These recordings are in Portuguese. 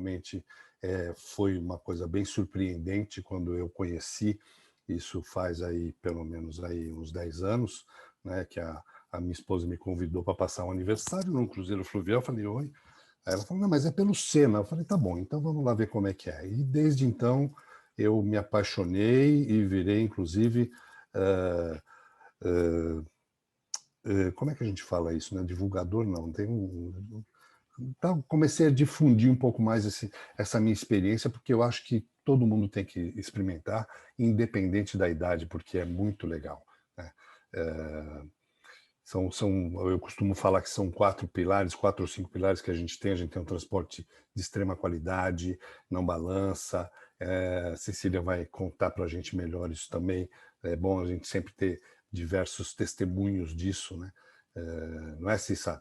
realmente foi uma coisa bem surpreendente quando eu conheci. Isso faz aí pelo menos aí uns 10 anos, né, que a minha esposa me convidou para passar um aniversário num cruzeiro fluvial. Eu falei, oi. Aí ela falou, não, mas é pelo Sena. Eu falei, tá bom, então vamos lá ver como é que é. E desde então eu me apaixonei e virei, inclusive, como é que a gente fala isso, né? Divulgador, não, tem um... Então, comecei a difundir um pouco mais essa minha experiência, porque eu acho que todo mundo tem que experimentar, independente da idade, porque é muito legal, né? Eu costumo falar que são 4 ou 5 pilares que a gente tem. A gente tem um transporte de extrema qualidade, não balança. Cecília vai contar para a gente melhor isso também. É bom a gente sempre ter diversos testemunhos disso, né? Não é, Cissa?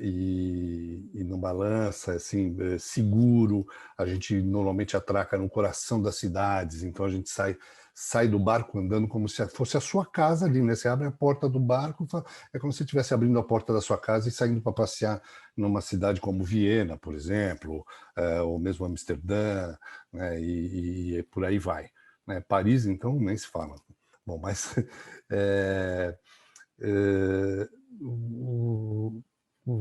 E não balança, assim, seguro. A gente normalmente atraca no coração das cidades, então a gente sai do barco andando como se fosse a sua casa ali, né? Você abre a porta do barco, é como se você estivesse abrindo a porta da sua casa e saindo para passear numa cidade como Viena, por exemplo, ou mesmo Amsterdã, né? E por aí vai, né? Paris, então, nem se fala. Bom, mas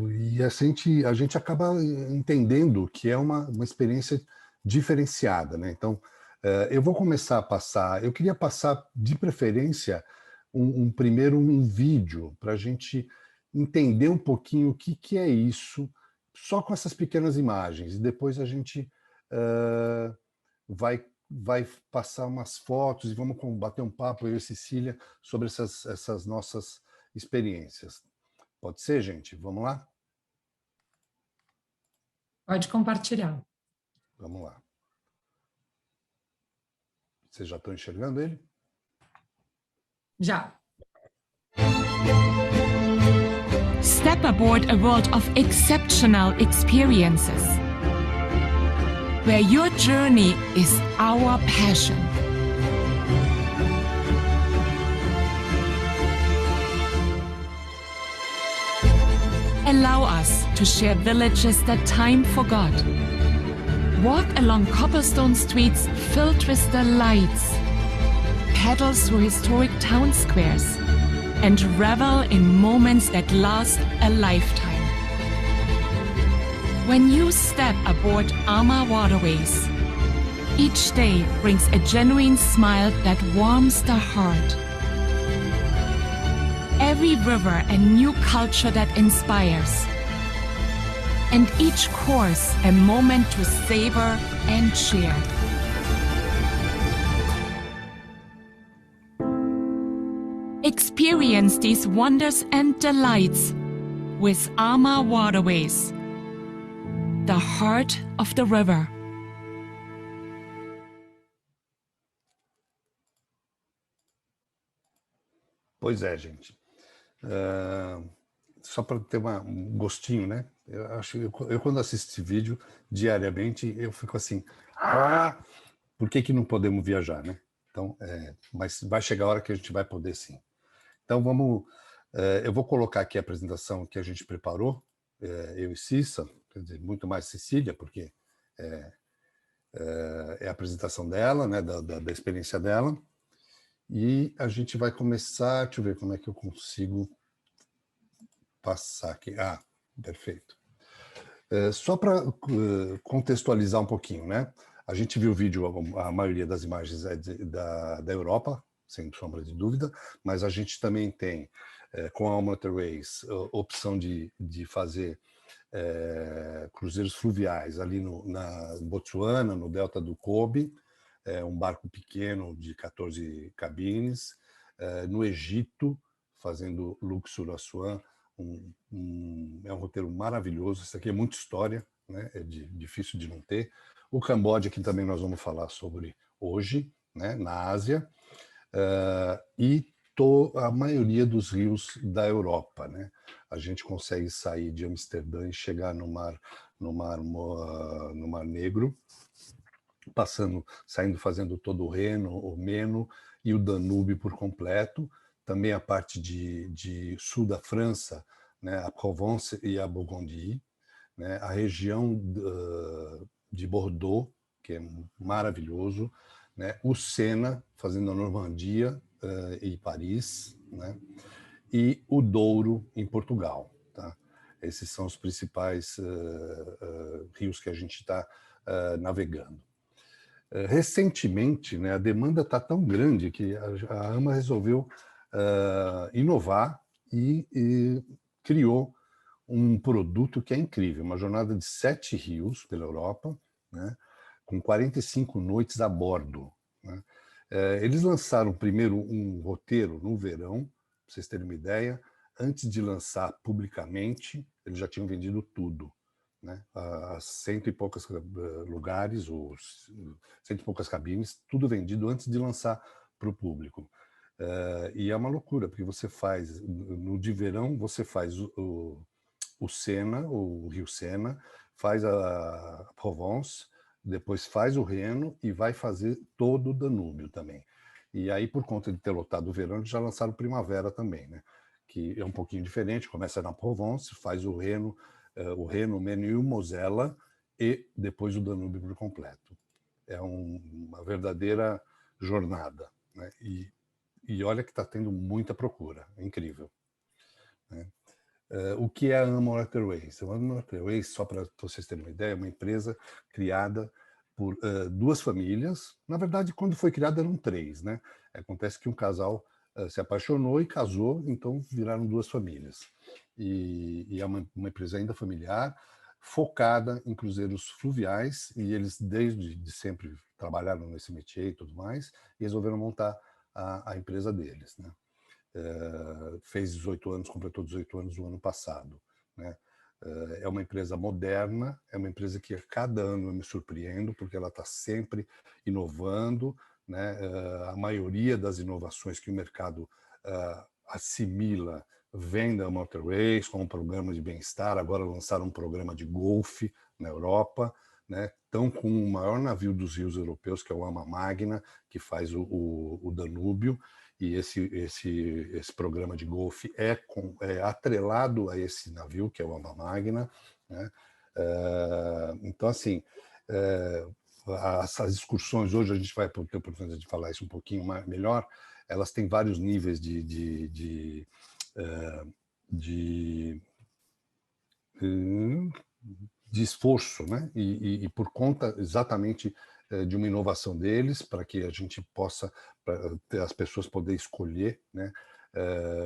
e a gente acaba entendendo que é uma experiência diferenciada, né? Então, eu vou começar a passar. Eu queria passar, de preferência, primeiro um vídeo para a gente entender um pouquinho o que é isso, só com essas pequenas imagens. E depois a gente vai passar umas fotos e vamos bater um papo, eu e Cecília, sobre essas nossas experiências. Pode ser, gente? Vamos lá? Pode compartilhar. Vamos lá. Vocês já estão enxergando ele? Já. Step aboard a world of exceptional experiences, where your journey is our passion. Allow us to share villages that time forgot. Walk along cobblestone streets filled with the lights. Paddle through historic town squares and revel in moments that last a lifetime. When you step aboard Ama Waterways, each day brings a genuine smile that warms the heart. Every river a new culture that inspires. And each course a moment to savor and share. Experience these wonders and delights with Ama Waterways, the heart of the river. Pois é, gente. Só para ter um gostinho, né? Eu quando assisto esse vídeo diariamente, eu fico assim, por que não podemos viajar, né? Então, mas vai chegar a hora que a gente vai poder sim. Então eu vou colocar aqui a apresentação que a gente preparou, eu e Cissa, quer dizer, muito mais Cecília, porque é a apresentação dela, né, da experiência dela. E a gente vai começar, deixa eu ver como é que eu consigo passar aqui. Perfeito. Só para contextualizar um pouquinho, né? A gente viu o vídeo, a maioria das imagens é da Europa, sem sombra de dúvida, mas a gente também tem, com a Ama Waterways, opção de fazer cruzeiros fluviais ali na Botsuana, no Delta do Kobe, um barco pequeno de 14 cabines, no Egito, fazendo Luxor Assuan, é um roteiro maravilhoso. Isso aqui é muita história, né? É difícil de não ter. O Camboja, que também nós vamos falar sobre hoje, né? Na Ásia, e a maioria dos rios da Europa, né? A gente consegue sair de Amsterdã e chegar no Mar Negro, saindo, fazendo todo o Reno, o Meno e o Danúbio por completo. Também a parte de sul da França, né, a Provence e a Burgundy, né, a região de Bordeaux, que é maravilhoso, né? O Sena, fazendo a Normandia e Paris, né? E o Douro, em Portugal. Tá? Esses são os principais rios que a gente está navegando. Recentemente, né, a demanda está tão grande que a AMA resolveu inovar e criou um produto que é incrível, uma jornada de 7 rios pela Europa, né, com 45 noites a bordo. Né? Eles lançaram primeiro um roteiro no verão, para vocês terem uma ideia. Antes de lançar publicamente, eles já tinham vendido tudo. Né? As 100 e poucos lugares, os 100 e poucas cabines, tudo vendido antes de lançar para o público. E é uma loucura, porque você faz, no de verão, você faz o Sena, o Rio Sena, faz a Provence, depois faz o Reno e vai fazer todo o Danúbio também. E aí, por conta de ter lotado o verão, eles já lançaram Primavera também, né? Que é um pouquinho diferente, começa na Provence, faz o Reno, o Meno e o Mosela, e depois o Danúbio por completo. É uma verdadeira jornada, né? E olha que está tendo muita procura, é incrível. Né? O que é a AMA Waterways? A AMA Waterways, só para vocês terem uma ideia, é uma empresa criada por 2 famílias. Na verdade, quando foi criada eram 3. Né? Acontece que um casal se apaixonou e casou, então viraram 2 famílias. E é uma empresa ainda familiar, focada em cruzeiros fluviais, e eles desde sempre trabalharam nesse métier e tudo mais, e resolveram montar a empresa deles. Né? Fez 18 anos, completou 18 anos no ano passado. Né? É uma empresa moderna, é uma empresa que a cada ano eu me surpreendo, porque ela está sempre inovando. Né? A maioria das inovações que o mercado assimila vem da Motorways, como um programa de bem-estar. Agora lançaram um programa de golfe na Europa. Né? Estão com o maior navio dos rios europeus, que é o AMA Magna, que faz o Danúbio. E esse programa de golfe é atrelado a esse navio, que é o AMA Magna. Né? Então, assim, essas excursões, hoje a gente vai ter a oportunidade de falar isso um pouquinho melhor, elas têm vários níveis de esforço, né? E por conta exatamente de uma inovação deles, para que a gente possa, as pessoas poderem escolher, né?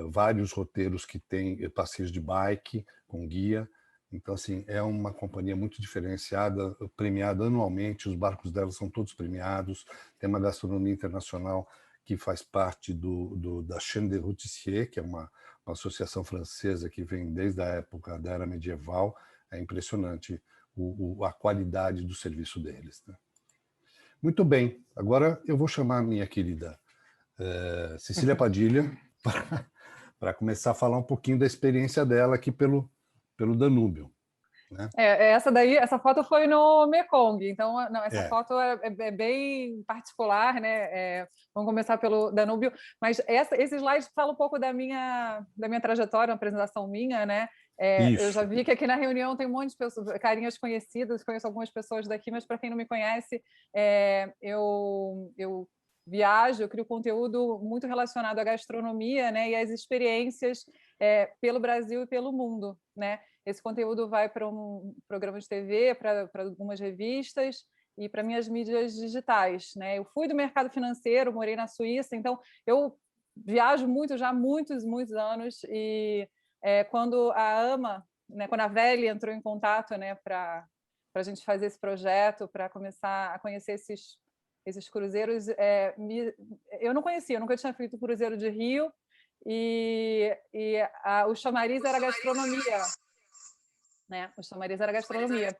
Vários roteiros que têm passeios de bike com guia. Então, assim, é uma companhia muito diferenciada, premiada anualmente, os barcos dela são todos premiados, tem uma gastronomia internacional que faz parte da Chaîne des Routissiers, que é uma associação francesa que vem desde a época da Era Medieval. É impressionante a qualidade do serviço deles. Né? Muito bem, agora eu vou chamar a minha querida Cecília Padilha para começar a falar um pouquinho da experiência dela aqui pelo Danúbio. Né? Essa foto foi no Mekong, então não, essa foto é bem particular, né? Vamos começar pelo Danúbio, mas esse slide fala um pouco da minha trajetória, uma apresentação minha, né? Eu já vi que aqui na reunião tem um monte de pessoas, carinhas conhecidas, conheço algumas pessoas daqui, mas para quem não me conhece, eu viajo, eu crio conteúdo muito relacionado à gastronomia, né? E às experiências pelo Brasil e pelo mundo, né? Esse conteúdo vai para um programa de TV, para algumas revistas e para minhas mídias digitais. Né? Eu fui do mercado financeiro, morei na Suíça, então eu viajo muito já há muitos anos. E quando a AMA, né, quando a Velha entrou em contato, né, para a gente fazer esse projeto, para começar a conhecer esses cruzeiros, eu não conhecia, eu nunca tinha feito cruzeiro de rio, e o chamariz era gastronomia. Né? O chamariz era gastronomia.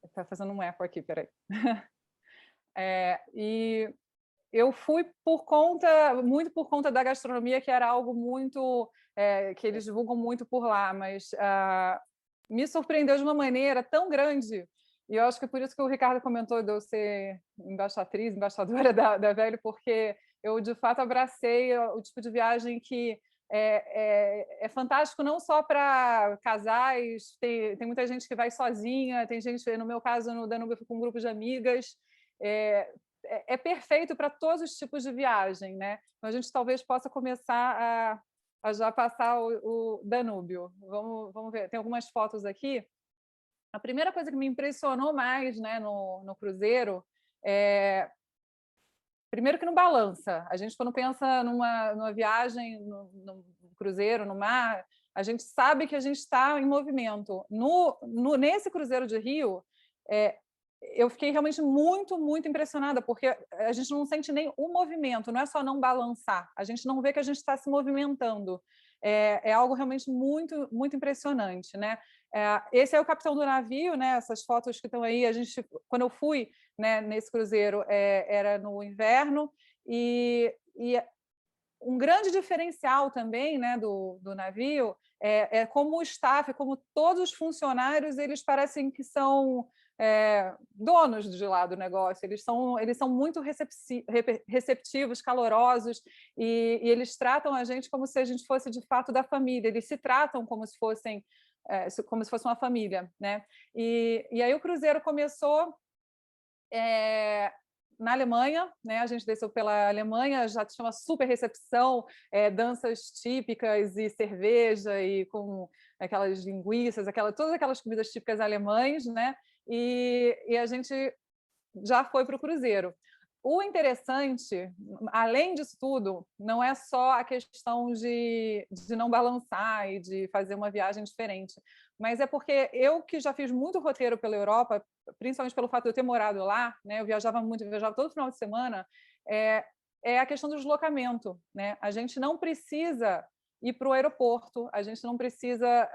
Está fazendo um eco aqui, peraí. E eu fui muito por conta da gastronomia, que era algo muito que eles divulgam muito por lá, mas me surpreendeu de uma maneira tão grande. E eu acho que é por isso que o Ricardo comentou de eu ser embaixadora da Velho, porque eu de fato abracei o tipo de viagem que é fantástico não só para casais, tem muita gente que vai sozinha, tem gente, no meu caso, no Danúbio, eu fui com um grupo de amigas, é perfeito para todos os tipos de viagem, né? Então, a gente talvez possa começar a já passar o Danúbio. Vamos ver, tem algumas fotos aqui. A primeira coisa que me impressionou mais, né, no cruzeiro primeiro que não balança. A gente, quando pensa numa viagem, no cruzeiro, no mar, a gente sabe que a gente está em movimento. Nesse cruzeiro de Rio, eu fiquei realmente muito, muito impressionada, porque a gente não sente nem o movimento, não é só não balançar, a gente não vê que a gente está se movimentando. É algo realmente muito, muito impressionante, né? Esse é o capitão do navio, né? Essas fotos que estão aí, quando eu fui, né, nesse cruzeiro, era no inverno, e um grande diferencial também, né, do navio como o staff, como todos os funcionários, eles parecem que são donos de lá do negócio, eles são muito receptivos, calorosos, e eles tratam a gente como se a gente fosse de fato da família, eles se tratam como se fosse uma família, né? E aí o cruzeiro começou na Alemanha, né? A gente desceu pela Alemanha, já tinha uma super recepção, danças típicas e cerveja, e com aquelas linguiças, todas aquelas comidas típicas alemães, né? E a gente já foi para o cruzeiro. O interessante, além disso tudo, não é só a questão de não balançar e de fazer uma viagem diferente, mas é porque eu, que já fiz muito roteiro pela Europa, principalmente pelo fato de eu ter morado lá, né, eu viajava muito, eu viajava todo final de semana, é a questão do deslocamento, né? A gente não precisa ir para o aeroporto, a gente não precisa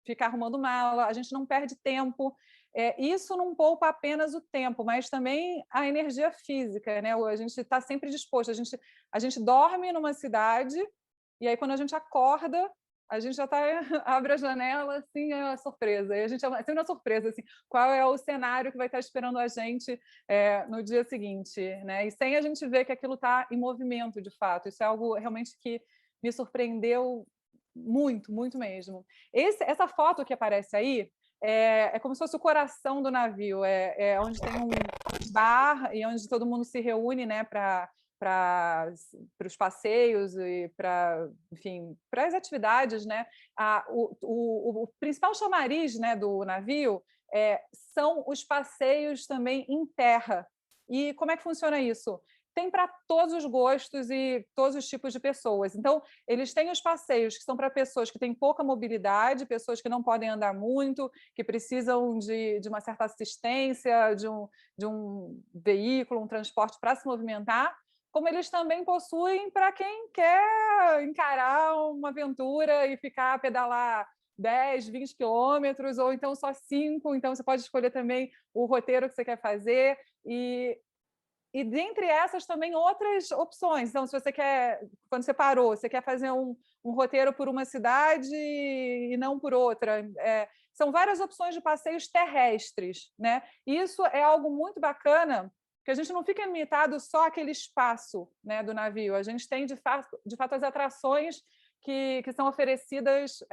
ficar arrumando mala, a gente não perde tempo. Isso não poupa apenas o tempo, mas também a energia física, né? A gente está sempre disposto, a gente dorme numa cidade, e aí, quando a gente acorda, a gente já abre a janela, assim, é uma surpresa. E a gente é sempre uma surpresa, assim, qual é o cenário que vai estar esperando a gente no dia seguinte, né? E sem a gente ver que aquilo está em movimento, de fato. Isso é algo realmente que me surpreendeu muito, muito mesmo. Essa foto que aparece aí é como se fosse o coração do navio, onde tem um bar e onde todo mundo se reúne, né, para os passeios e para as atividades, né? O principal chamariz, né, do navio são os passeios também em terra. E como é que funciona isso? Tem para todos os gostos e todos os tipos de pessoas. Então, eles têm os passeios que são para pessoas que têm pouca mobilidade, pessoas que não podem andar muito, que precisam de uma certa assistência, de um veículo, um transporte para se movimentar, como eles também possuem para quem quer encarar uma aventura e pedalar 10, 20 quilômetros, ou então só 5, então você pode escolher também o roteiro que você quer fazer, e dentre essas também outras opções. Então, se você quando você parou, você quer fazer um roteiro por uma cidade e não por outra. São várias opções de passeios terrestres, né? E isso é algo muito bacana, porque a gente não fica limitado só àquele espaço, né, do navio. A gente tem, de fato as atrações que são oferecidas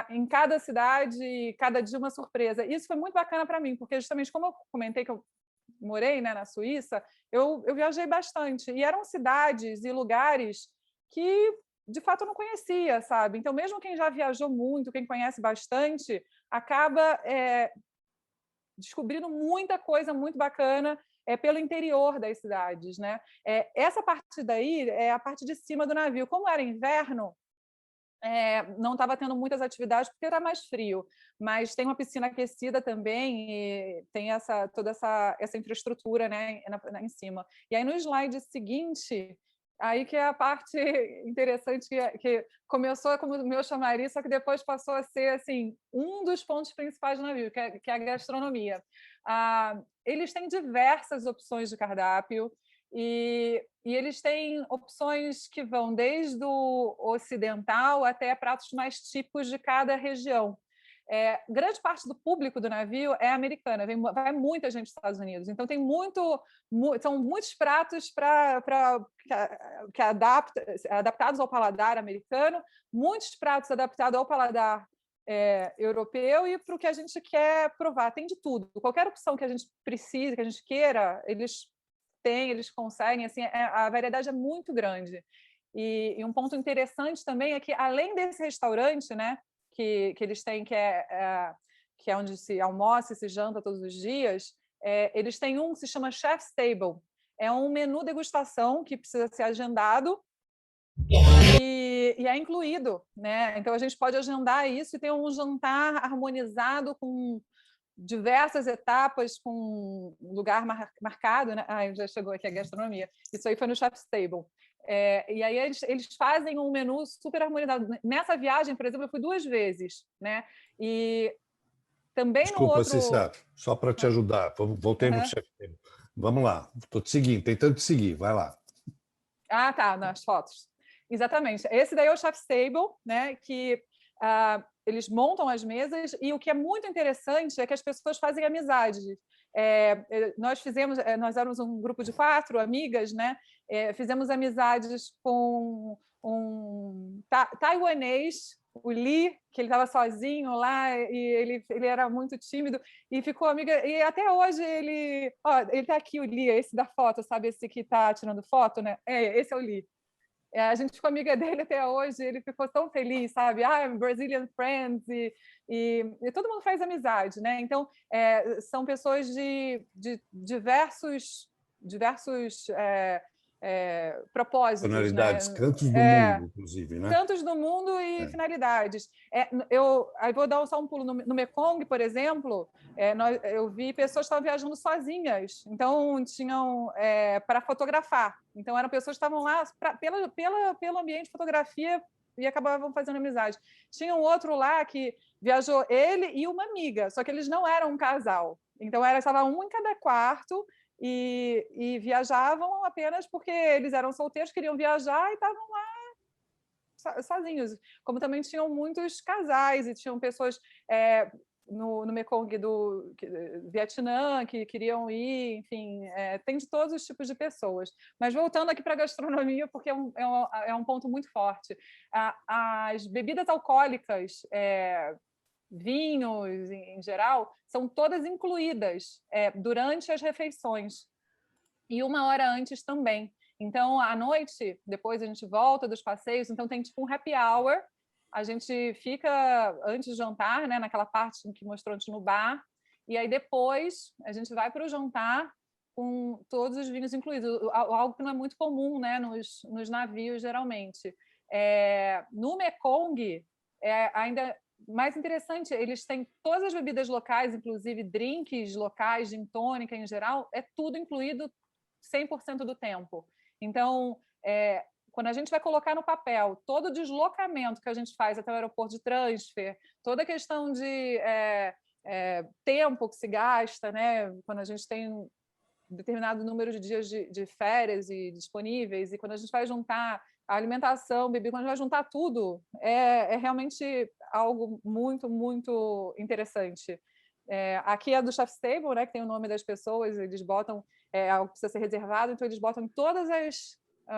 em cada cidade, cada dia uma surpresa. Isso foi muito bacana para mim, porque justamente como eu comentei que eu morei, né, na Suíça, eu viajei bastante, e eram cidades e lugares que, de fato, eu não conhecia, sabe? Então, mesmo quem já viajou muito, quem conhece bastante, acaba descobrindo muita coisa muito bacana pelo interior das cidades, né? Essa parte daí é a parte de cima do navio. Como era inverno, não estava tendo muitas atividades porque era mais frio, mas tem uma piscina aquecida também e tem toda essa infraestrutura, né, em cima. E aí, no slide seguinte, aí que é a parte interessante, que começou como o meu chamariz, só que depois passou a ser assim, um dos pontos principais do navio, que é a gastronomia. Eles têm diversas opções de cardápio, e eles têm opções que vão desde o ocidental até pratos mais típicos de cada região. grande parte do público do navio é americana, vai muita gente dos Estados Unidos. Então, são muitos pratos adaptados ao paladar americano, muitos pratos adaptados ao paladar europeu e para o que a gente quer provar. Tem de tudo. Qualquer opção que a gente precise, que a gente queira, eles conseguem. Assim, a variedade é muito grande. E um ponto interessante também é que, além desse restaurante, né, que eles têm, que é onde se almoça e se janta todos os dias, eles têm um que se chama Chef's Table. É um menu degustação que precisa ser agendado e é incluído, né? Então, a gente pode agendar isso e ter um jantar harmonizado com diversas etapas, com lugar marcado, né? Já chegou aqui a gastronomia. Isso aí foi no Chef's Table. E aí eles fazem um menu super harmonizado. Nessa viagem, por exemplo, eu fui 2 vezes, né? E também Desculpa, no outro... Cícera, só para te ajudar. Voltei no Chef's Table. Vamos lá, estou te seguindo, tentando te seguir, vai lá. Ah, tá, nas fotos. Exatamente. Esse daí é o Chef's Table, né? Que eles montam as mesas e o que é muito interessante é que as pessoas fazem amizades. Nós éramos um grupo de 4 amigas, né? Fizemos amizades com um taiwanês, o Lee, que ele estava sozinho lá e ele era muito tímido e ficou amiga. E até hoje ele está aqui, o Lee, esse da foto, sabe? Esse que está tirando foto, né? Esse é o Lee. A gente ficou amiga dele até hoje, ele ficou tão feliz, sabe? Brazilian friends, e todo mundo faz amizade, né? Então, são pessoas de diversos propósitos. Finalidades, né? cantos do mundo, inclusive, né? Cantos do mundo e finalidades. Aí vou dar só um pulo no Mekong, por exemplo. Eu vi pessoas que estavam viajando sozinhas, então tinham para fotografar. Então eram pessoas que estavam lá pelo ambiente de fotografia e acabavam fazendo amizade. Tinha um outro lá que viajou ele e uma amiga, só que eles não eram um casal. Então estava um em cada quarto. E viajavam apenas porque eles eram solteiros, queriam viajar e estavam lá sozinhos. Como também tinham muitos casais e tinham pessoas no Mekong do Vietnã que queriam ir, enfim, tem de todos os tipos de pessoas. Mas voltando aqui para a gastronomia, porque é um ponto muito forte. As bebidas alcoólicas, vinhos em geral, são todas incluídas durante as refeições e 1 hora antes também. Então, à noite, depois a gente volta dos passeios, então tem tipo um happy hour, a gente fica antes do jantar, né, naquela parte que mostrou antes no bar, e aí depois a gente vai para o jantar com todos os vinhos incluídos, algo que não é muito comum, né, nos navios, geralmente. No Mekong, ainda mais interessante, eles têm todas as bebidas locais, inclusive drinks locais, gin tônica em geral, é tudo incluído 100% do tempo. Então, quando a gente vai colocar no papel todo o deslocamento que a gente faz até o aeroporto de transfer, toda a questão de tempo que se gasta, né? Quando a gente tem um determinado número de dias de férias e disponíveis, e quando a gente vai juntar a alimentação, bebida, quando a gente vai juntar tudo, é realmente algo muito, muito interessante. Aqui é do Chef's Table, né, que tem o nome das pessoas, eles botam algo que precisa ser reservado, então eles botam em todas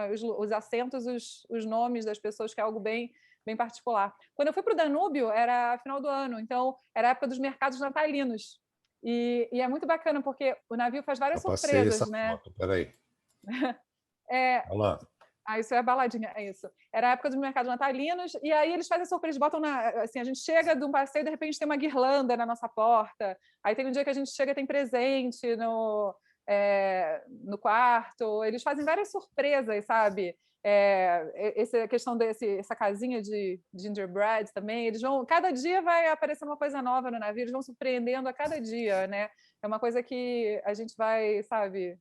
os assentos os nomes das pessoas, que é algo bem, bem particular. Quando eu fui para o Danúbio, era final do ano, então era a época dos mercados natalinos. E é muito bacana, porque o navio faz várias surpresas, né? Foto, peraí. Olha lá. Isso é a baladinha, é isso. Era a época dos mercados natalinos, e aí eles fazem surpresa, botam assim, a gente chega de um passeio e de repente tem uma guirlanda na nossa porta, aí tem um dia que a gente chega e tem presente no quarto, eles fazem várias surpresas, sabe? Essa questão essa casinha de gingerbread também, eles vão, cada dia vai aparecendo uma coisa nova no navio, eles vão surpreendendo a cada dia, né? É uma coisa que a gente vai, sabe...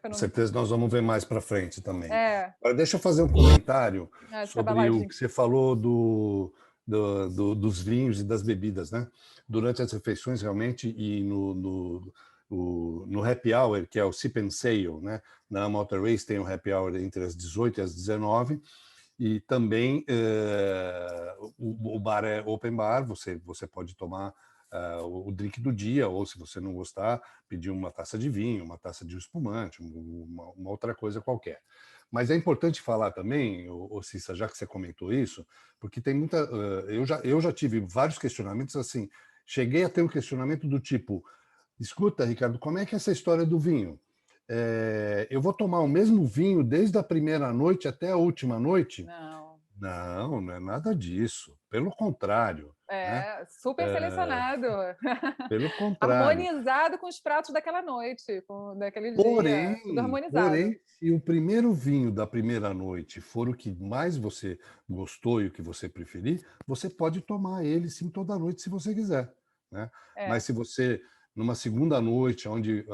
Com certeza nós vamos ver mais para frente também. Agora, deixa eu fazer um comentário sobre o que você falou dos vinhos e das bebidas, né? Durante as refeições, realmente, e no happy hour, que é o Sip and Sail, né? Na Malta Race tem o happy hour entre as 18 e as 19, E também o bar é open bar, você pode tomar o drink do dia, ou se você não gostar, pedir uma taça de vinho, uma taça de espumante, uma outra coisa qualquer. Mas é importante falar também, Cissa, já que você comentou isso, porque tem muita... eu já tive vários questionamentos assim, cheguei a ter um questionamento do tipo, escuta, Ricardo, como é que é essa história do vinho? Eu vou tomar o mesmo vinho desde a primeira noite até a última noite? Não, não é nada disso. Pelo contrário. Né? Super selecionado. Pelo contrário. Harmonizado com os pratos daquela noite, daquele dia. Tudo harmonizado. Porém, se o primeiro vinho da primeira noite for o que mais você gostou e o que você preferir, você pode tomar ele sim toda noite se você quiser. Né? Mas se você, numa segunda noite, onde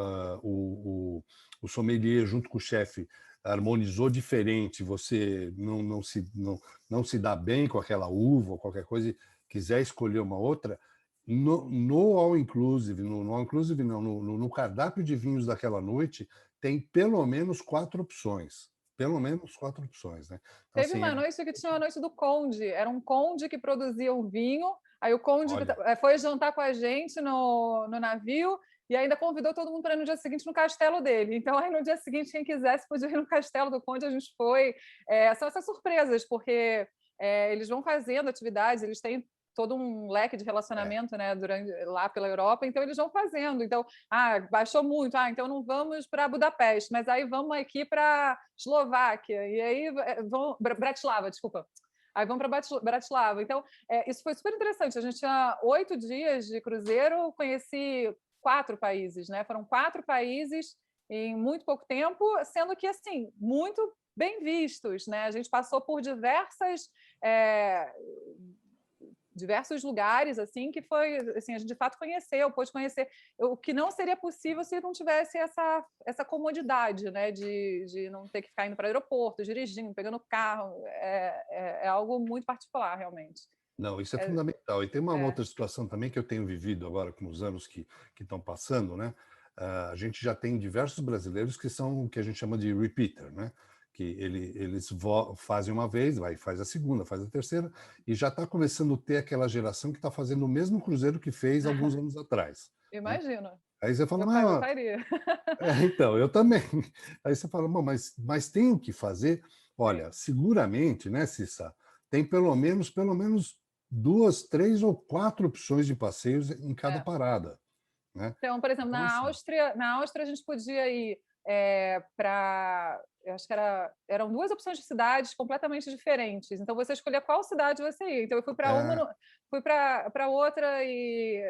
o sommelier junto com o chefe harmonizou diferente, você não se dá bem com aquela uva ou qualquer coisa e quiser escolher uma outra, no All Inclusive, no cardápio de vinhos daquela noite, tem pelo menos 4 opções. Pelo menos 4 opções, né? Então, Teve uma noite que tinha a noite do conde. Era um conde que produzia um vinho. Aí o conde foi jantar com a gente no navio e ainda convidou todo mundo para ir no dia seguinte no castelo dele. Então, aí no dia seguinte, quem quisesse podia ir no castelo do conde, a gente foi. São essas surpresas, porque eles vão fazendo atividades, eles têm todo um leque de relacionamento, né, lá pela Europa, então eles vão fazendo. Então, baixou muito, então não vamos para Budapeste, mas aí vamos aqui para Eslováquia, e aí vão Bratislava, desculpa. Aí vão para Bratislava. Então, isso foi super interessante. A gente tinha 8 dias de cruzeiro, conheci 4 países, né? Foram 4 países em muito pouco tempo, sendo que, assim, muito bem vistos, né? A gente passou por diversos lugares, assim, que foi, assim, a gente de fato pôde conhecer, o que não seria possível se não tivesse essa comodidade, né, de não ter que ficar indo para o aeroporto, dirigindo, pegando carro, é algo muito particular, realmente. Não, isso é fundamental. E tem uma outra situação também que eu tenho vivido agora com os anos que estão passando, né? A gente já tem diversos brasileiros que são o que a gente chama de repeater, né? Que eles fazem uma vez, faz a segunda, faz a terceira, e já está começando a ter aquela geração que está fazendo o mesmo cruzeiro que fez alguns anos atrás. Imagino. Né? Aí você fala, eu faria. Então, eu também. Aí você fala, mas tem o que fazer? Olha, seguramente, né, Cissa, tem pelo menos 2, 3 ou 4 opções de passeios em cada parada. Né? Então, por exemplo, na Áustria a gente podia ir para... Eu acho que eram 2 opções de cidades completamente diferentes. Então, você escolhia qual cidade você ia. Então, eu fui para uma, fui para outra e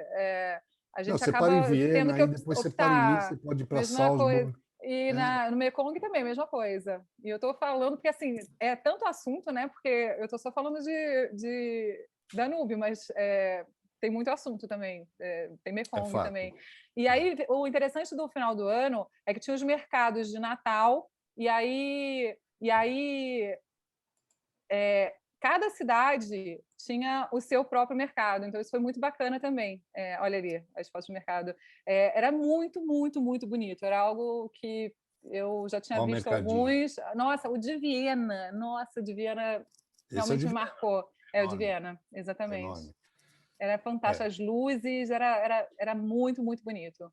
a gente você acaba para em Viena, tendo que aí depois você para em Nice, você pode ir para Salzburg. E no Mekong também, mesma coisa. E eu estou falando porque, assim, é tanto assunto, né? Porque eu estou só falando de Danúbio, mas tem muito assunto também. Tem Mekong também. E aí, o interessante do final do ano é que tinha os mercados de Natal, e aí cada cidade tinha o seu próprio mercado. Então, isso foi muito bacana também. Olha ali, as fotos do mercado. Era muito, muito, muito bonito. Era algo que eu já tinha visto alguns. Nossa, o de Viena. Nossa, o de Viena realmente me marcou. O de Viena, exatamente. Era fantástico. As luzes, era muito, muito bonito.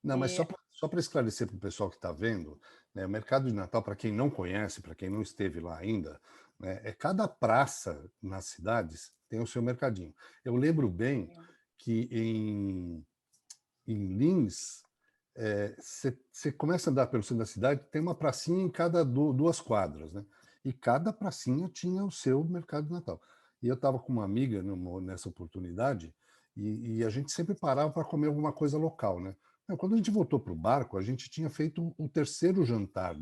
Não, mas só para esclarecer para o pessoal que está vendo, né, o mercado de Natal, para quem não conhece, para quem não esteve lá ainda, né, cada praça nas cidades tem o seu mercadinho. Eu lembro bem que em Linz, você começa a andar pelo centro da cidade, tem uma pracinha em cada 2 quadras, né? E cada pracinha tinha o seu mercado de Natal. E eu estava com uma amiga nessa oportunidade e a gente sempre parava para comer alguma coisa local, né? Quando a gente voltou para o barco, a gente tinha feito o 3º jantar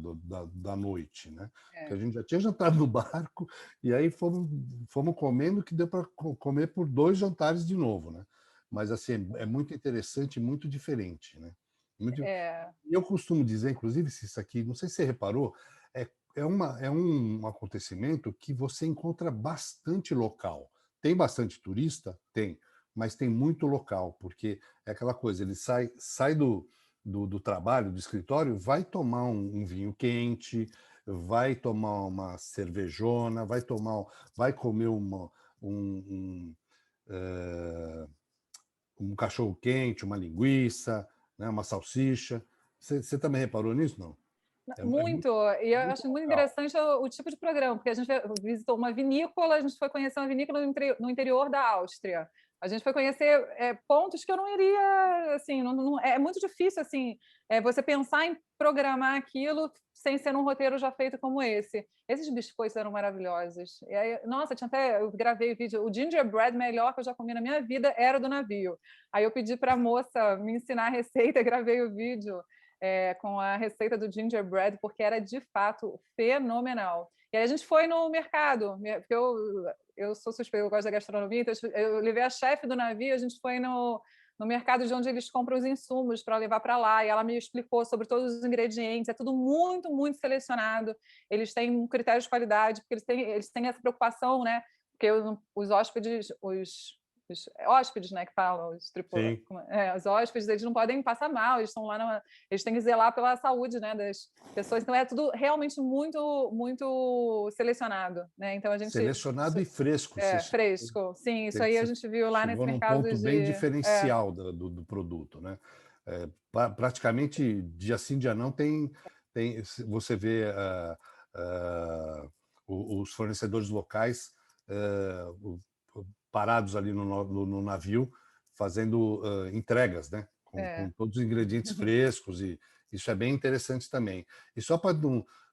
da noite, né? Que a gente já tinha jantado no barco e aí fomos comendo que deu para comer por 2 jantares de novo, né? Mas assim é muito interessante, muito diferente, né? Eu costumo dizer, inclusive, se isso aqui, não sei se você reparou, é um acontecimento que você encontra bastante local. Tem bastante turista? Tem. Mas tem muito local, porque é aquela coisa, ele sai do trabalho, do escritório, vai tomar um vinho quente, vai tomar uma cervejona, vai comer um cachorro quente, uma linguiça, né, uma salsicha. Você também reparou nisso, não? Muito, e eu acho muito interessante o tipo de programa, porque a gente visitou uma vinícola, a gente foi conhecer uma vinícola no interior da Áustria. A gente foi conhecer pontos que eu não iria, assim, é muito difícil, assim, você pensar em programar aquilo sem ser num roteiro já feito como esse. Esses biscoitos eram maravilhosos. E aí, nossa, eu gravei o vídeo, o gingerbread melhor que eu já comi na minha vida era do navio. Aí eu pedi para a moça me ensinar a receita, gravei o vídeo. Com a receita do gingerbread, porque era de fato fenomenal. E aí a gente foi no mercado, porque eu sou suspeita, eu gosto da gastronomia, então eu levei a chefe do navio, a gente foi no mercado de onde eles compram os insumos para levar para lá, e ela me explicou sobre todos os ingredientes, é tudo muito, muito selecionado, eles têm um critério de qualidade, porque eles têm essa preocupação, né? Porque os hóspedes, hóspedes, né, que falam, os tripulantes, os hóspedes, eles não podem passar mal, eles estão lá, eles têm que zelar pela saúde, né, das pessoas, então é tudo realmente muito, muito selecionado, né? Então a gente selecionado e fresco. Fresco, sim, isso aí a gente viu lá nesse mercado num ponto bem diferencial do produto, né? Praticamente dia sim, dia não tem você vê os fornecedores locais parados ali no navio, fazendo entregas, né? Com todos os ingredientes frescos, e isso é bem interessante também. E só para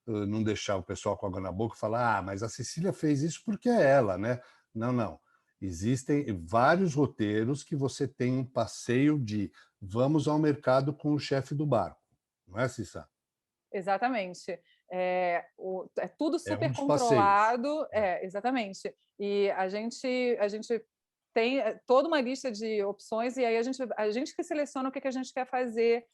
não deixar o pessoal com água na boca e falar, mas a Cecília fez isso porque é ela, né? Não. Existem vários roteiros que você tem um passeio de vamos ao mercado com o chefe do barco, não é, Cissa? Exatamente. É tudo super controlado. Exatamente. E a gente tem toda uma lista de opções, e aí a gente que seleciona o que a gente quer fazer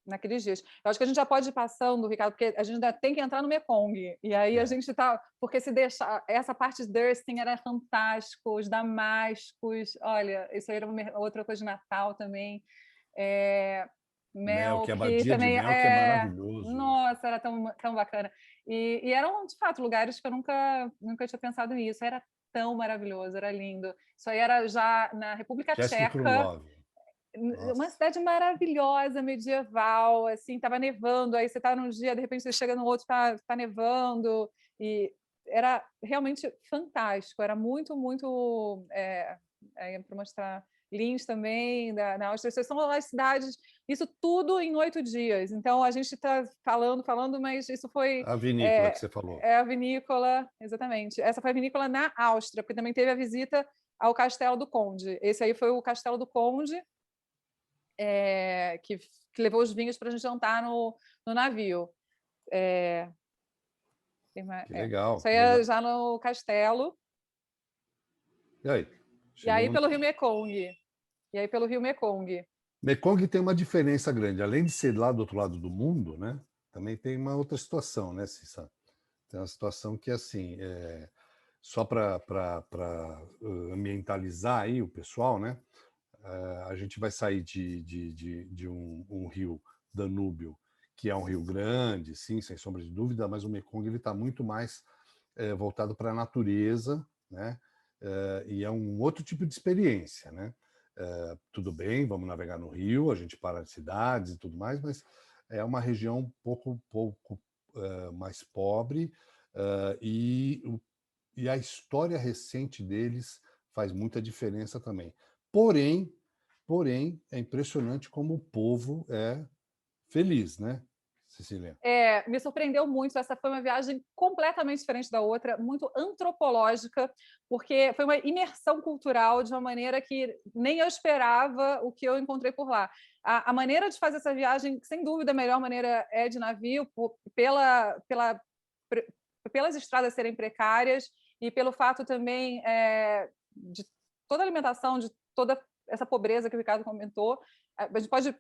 naqueles dias. Eu acho que a gente já pode ir passando, Ricardo, porque a gente ainda tem que entrar no Mekong. E aí a gente está... Porque se deixar... Essa parte de Dursting era fantástico, os damascos... Olha, isso aí era outra coisa de Natal também. Mel, que também que é maravilhoso. Nossa, era tão bacana. E eram, de fato, lugares que eu nunca tinha pensado nisso. Era tão maravilhoso, era lindo. Isso aí era já na República Tcheca. Uma cidade maravilhosa, medieval, assim, estava nevando, aí você está num dia, de repente você chega no outro, tá nevando, e era realmente fantástico, era muito, muito... para mostrar Linz também, na Áustria, são as cidades, isso tudo em 8 dias. Então, a gente está falando, mas isso foi... A vinícola que você falou. A vinícola, exatamente. Essa foi a vinícola na Áustria, porque também teve a visita ao Castelo do Conde. Esse aí foi o Castelo do Conde, que levou os vinhos para a gente jantar no navio. Que legal. Isso aí é já no castelo. E aí? E aí pelo Rio Mekong. Mekong tem uma diferença grande. Além de ser lá do outro lado do mundo, né? Também tem uma outra situação, né, Cissa? Tem uma situação que, assim, só para ambientalizar aí o pessoal, né? A gente vai sair de um rio Danúbio, que é um rio grande, sim, sem sombra de dúvida, mas o Mekong está muito mais voltado para a natureza, né? E é um outro tipo de experiência, né? Tudo bem, vamos navegar no rio, a gente para de cidades e tudo mais, mas é uma região um pouco mais pobre, e a história recente deles faz muita diferença também. Porém, é impressionante como o povo é feliz, né, Cecília? Me surpreendeu muito. Essa foi uma viagem completamente diferente da outra, muito antropológica, porque foi uma imersão cultural de uma maneira que nem eu esperava o que eu encontrei por lá. A maneira de fazer essa viagem, sem dúvida, a melhor maneira é de navio, pelas estradas serem precárias e pelo fato também de toda a alimentação, de toda essa pobreza que o Ricardo comentou. A gente pode...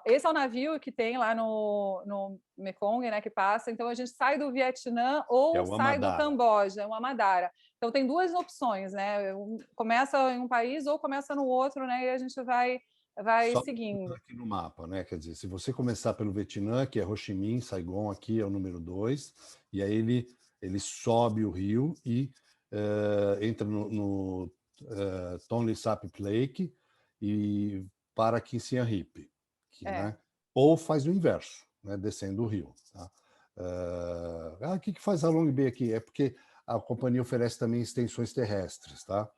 esse é o navio que tem lá no Mekong, né, que passa. Então a gente sai do Vietnã ou sai do Camboja, é uma Amadara. Então tem duas opções, né? Começa em um país ou começa no outro, né? E a gente vai vai Só seguindo. aqui no mapa, né? Quer dizer, se você começar pelo Vietnã, que é Ho Chi Minh, Saigon, aqui é o número 2, e aí ele sobe o rio e entra no Tonle Sap Lake e para aqui em Siem Reap, né? Ou faz o inverso, né? Descendo o rio. Tá? O que faz a Long Bay aqui? É porque a companhia oferece também extensões terrestres, tá?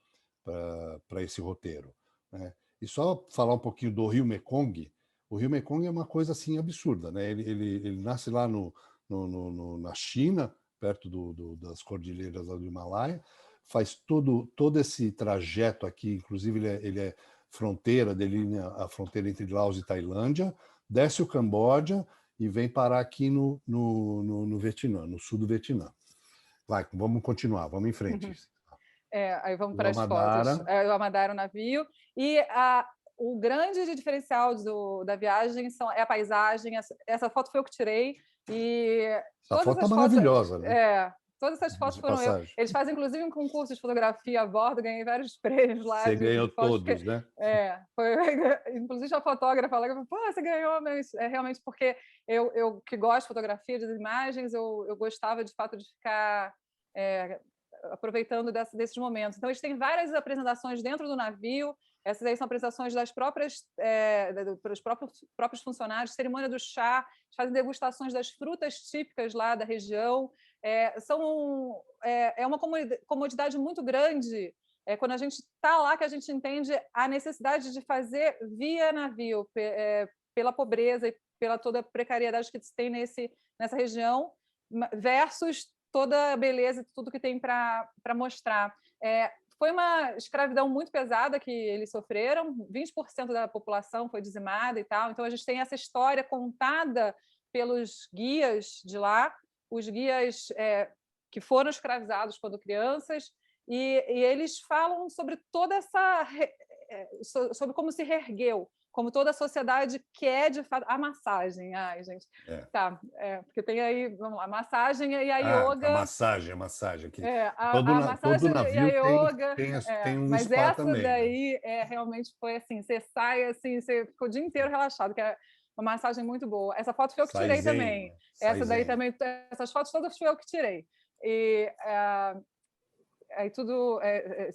Para esse roteiro, né? E só falar um pouquinho do Rio Mekong. O Rio Mekong é uma coisa assim absurda, né? Ele nasce lá na China, perto das cordilheiras do Himalaia, faz todo esse trajeto aqui, inclusive ele é fronteira, delinea a fronteira entre Laos e Tailândia, desce o Camboja e vem parar aqui no Vietnã, no sul do Vietnã. Vai, vamos continuar, vamos em frente. Aí vamos para as fotos. O Amadara, o navio. E o grande diferencial da viagem é a paisagem. Essa foto foi eu que tirei. E essa foto é maravilhosa, né? Todas essas fotos foram eu. Eles fazem, inclusive, um concurso de fotografia a bordo, ganhei vários prêmios lá. Você ganhou todos, né? Inclusive a fotógrafa lá, pô, você ganhou, mas é realmente porque eu que gosto de fotografia, das imagens, eu gostava, de fato, de ficar aproveitando desses momentos. Então, eles têm várias apresentações dentro do navio. Essas aí são apresentações das pelos próprios funcionários, cerimônia do chá, eles fazem degustações das frutas típicas lá da região. É uma comodidade muito grande. Quando a gente está lá, que a gente entende a necessidade de fazer via navio, pela pobreza e pela toda a precariedade que se tem nessa região, versus toda a beleza e tudo que tem para mostrar. Foi uma escravidão muito pesada que eles sofreram, 20% da população foi dizimada e tal. Então, a gente tem essa história contada pelos guias de lá, os guias que foram escravizados quando crianças, e eles falam sobre toda sobre como se reergueu, como toda a sociedade quer, de fato, a massagem. Ai, gente. Tá, porque tem aí, vamos lá, massagem e a yoga. A massagem. Aqui. Todo navio e a yoga. Tem um mas spa essa também. Daí realmente foi assim, você sai assim, você ficou o dia inteiro relaxado, que é uma massagem muito boa. Essa foto foi eu que tirei também. Essa daí também, essas fotos todas foi eu que tirei. E aí tudo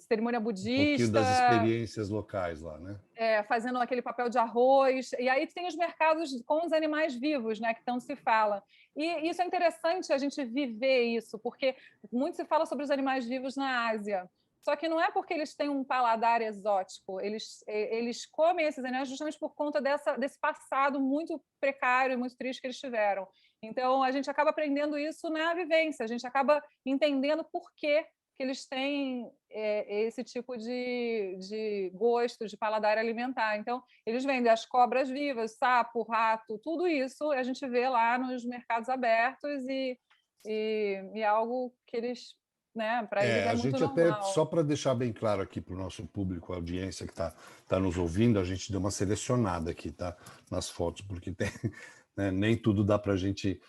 cerimônia budista. Um pouquinho das experiências locais lá, né? Fazendo aquele papel de arroz. E aí tem os mercados com os animais vivos, né, que tanto se fala. E isso é interessante a gente viver isso, porque muito se fala sobre os animais vivos na Ásia. Só que não é porque eles têm um paladar exótico, eles comem esses animais justamente por conta desse passado muito precário e muito triste que eles tiveram. Então, a gente acaba aprendendo isso na vivência, a gente acaba entendendo por que eles têm esse tipo de gosto, de paladar alimentar. Então, eles vendem as cobras vivas, sapo, rato, tudo isso a gente vê lá nos mercados abertos e é algo que eles... Né? Para eles é muito normal. Até, só para deixar bem claro aqui para o nosso público, a audiência que tá nos ouvindo, a gente deu uma selecionada aqui, tá? Nas fotos, porque tem, né, nem tudo dá para a gente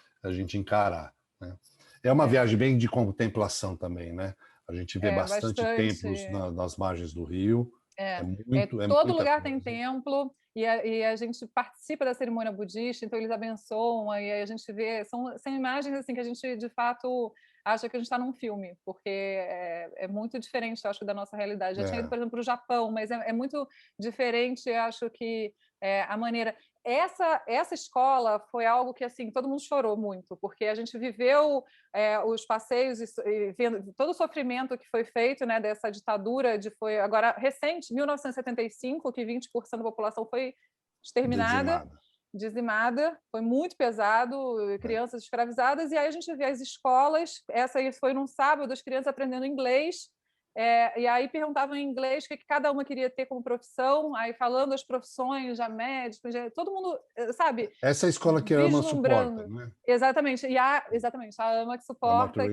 encarar. Né? É uma viagem bem de contemplação também, né? A gente vê bastante templos nas margens do rio. Todo lugar tem templo e a gente participa da cerimônia budista, então eles abençoam e a gente vê, são imagens assim que a gente de fato acha que a gente está num filme, porque é muito diferente, eu acho, da nossa realidade. Já tinha ido, por exemplo, para o Japão, mas é muito diferente, eu acho que a maneira... Essa escola foi algo que assim todo mundo chorou muito, porque a gente viveu os passeios e vendo todo o sofrimento que foi feito, né, dessa ditadura foi agora recente, 1975, que 20% da população foi exterminada, dizimada, foi muito pesado, crianças escravizadas, e aí a gente vê as escolas, essa aí foi num sábado, as crianças aprendendo inglês, e aí perguntavam em inglês o que cada uma queria ter como profissão, aí falando as profissões, já médico, todo mundo, sabe? Essa é a escola que a AMA suporta, né? Exatamente, exatamente, a AMA que suporta.